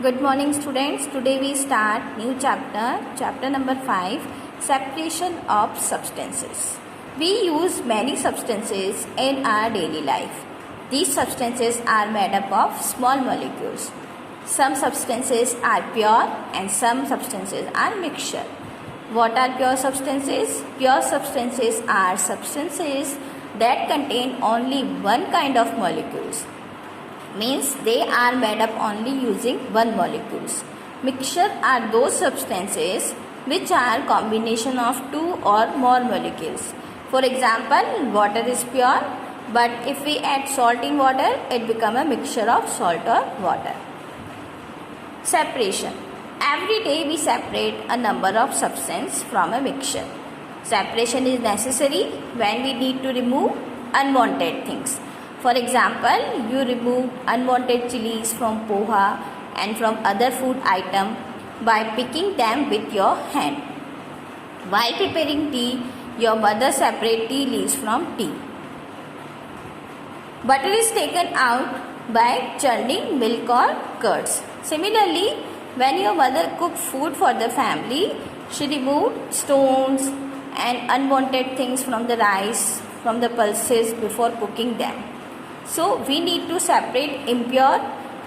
Good morning students. Today we start new chapter number 5, separation of substances. We use many substances in our daily life. These substances are made up of small molecules. Some substances are pure and some substances are mixture. What are pure substances? Pure substances are substances that contain only one kind of molecules. Means they are made up only using one molecules. Mixture are those substances which are combination of two or more molecules. For example, water is pure, but if we add salt in water, it become a mixture of salt or water. Separation. Every day we separate a number of substances from a mixture. Separation is necessary when we need to remove unwanted things. For example, you remove unwanted chilies from poha and from other food item by picking them with your hand. While preparing tea, your mother separates tea leaves from tea. Butter is taken out by churning milk or curds. Similarly, when your mother cooks food for the family, she removed stones and unwanted things from the rice, from the pulses before cooking them. So, we need to separate impure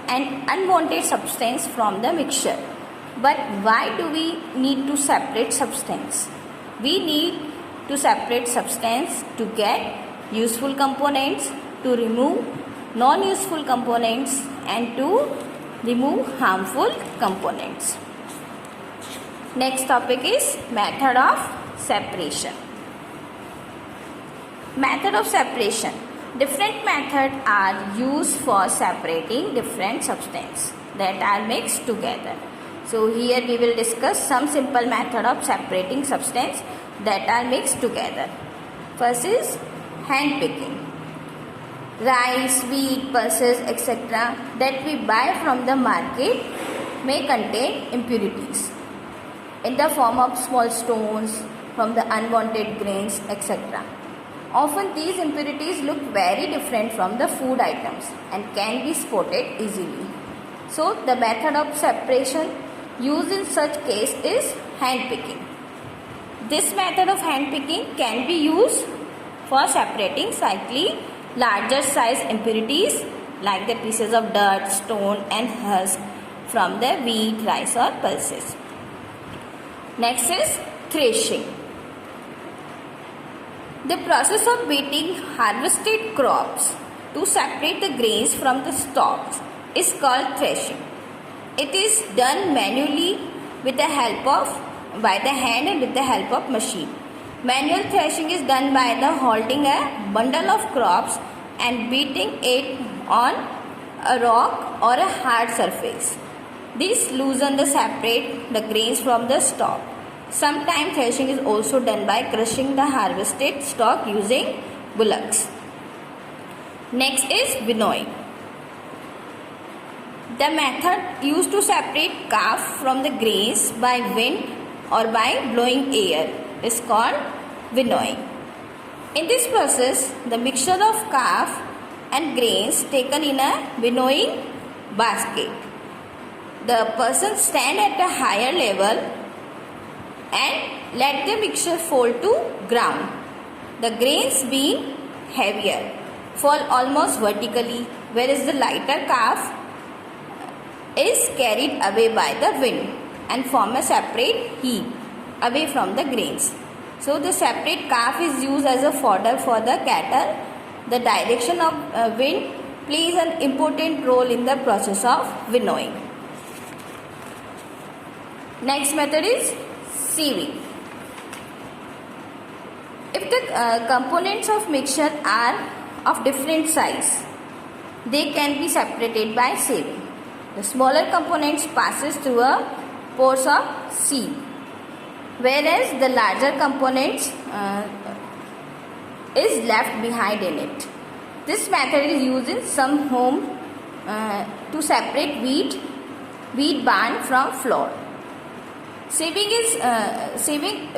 and unwanted substance from the mixture. But why do we need to separate substance? We need to separate substance to get useful components, to remove non-useful components, and to remove harmful components. Next topic is method of separation. Method of separation. Different methods are used for separating different substances that are mixed together. So here we will discuss some simple method of separating substances that are mixed together. First is hand picking. Rice, wheat, pulses, etc. that we buy from the market may contain impurities in the form of small stones from the unwanted grains, etc. Often these impurities look very different from the food items and can be spotted easily. So the method of separation used in such case is hand picking. This method of hand picking can be used for separating slightly larger size impurities like the pieces of dirt, stone and husk from the wheat, rice or pulses. Next is threshing. The process of beating harvested crops to separate the grains from the stalks is called threshing. It is done manually with the help of by the hand and with the help of machine. Manual threshing is done by the holding a bundle of crops and beating it on a rock or a hard surface. This loosens the separate the grains from the stalk. Sometimes threshing is also done by crushing the harvested stalk using bullocks. Next is winnowing. The method used to separate chaff from the grains by wind or by blowing air is called winnowing. In this process, the mixture of chaff and grains taken in a winnowing basket. The person stand at a higher level and let the mixture fall to ground. The grains being heavier fall almost vertically, whereas the lighter chaff is carried away by the wind and form a separate heap away from the grains. So the separate chaff is used as a fodder for the cattle. The direction of wind plays an important role in the process of winnowing. Next method is sieving. If the components of mixture are of different size, they can be separated by sieving. The smaller components passes through a pores of sieve, whereas the larger components is left behind in it. This method is used in some home to separate wheat bran from flour. Sieving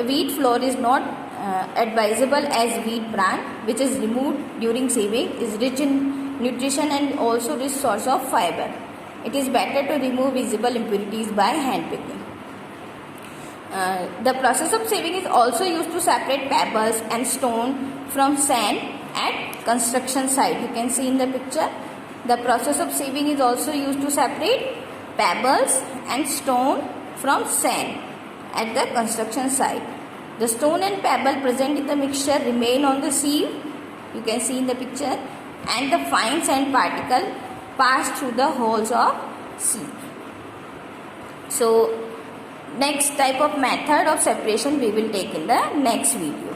wheat flour is not advisable as wheat bran, which is removed during sieving, is rich in nutrition and also rich source of fiber. It is better to remove visible impurities by hand picking. The process of sieving is also used to separate pebbles and stone from sand at construction site. You can see in the picture. The process of sieving is also used to separate pebbles and stone from sand at the construction site. The stone and pebble present in the mixture remain on the sieve. You can see in the picture, and the fine sand particle pass through the holes of sieve. So next type of method of separation we will take in the next video.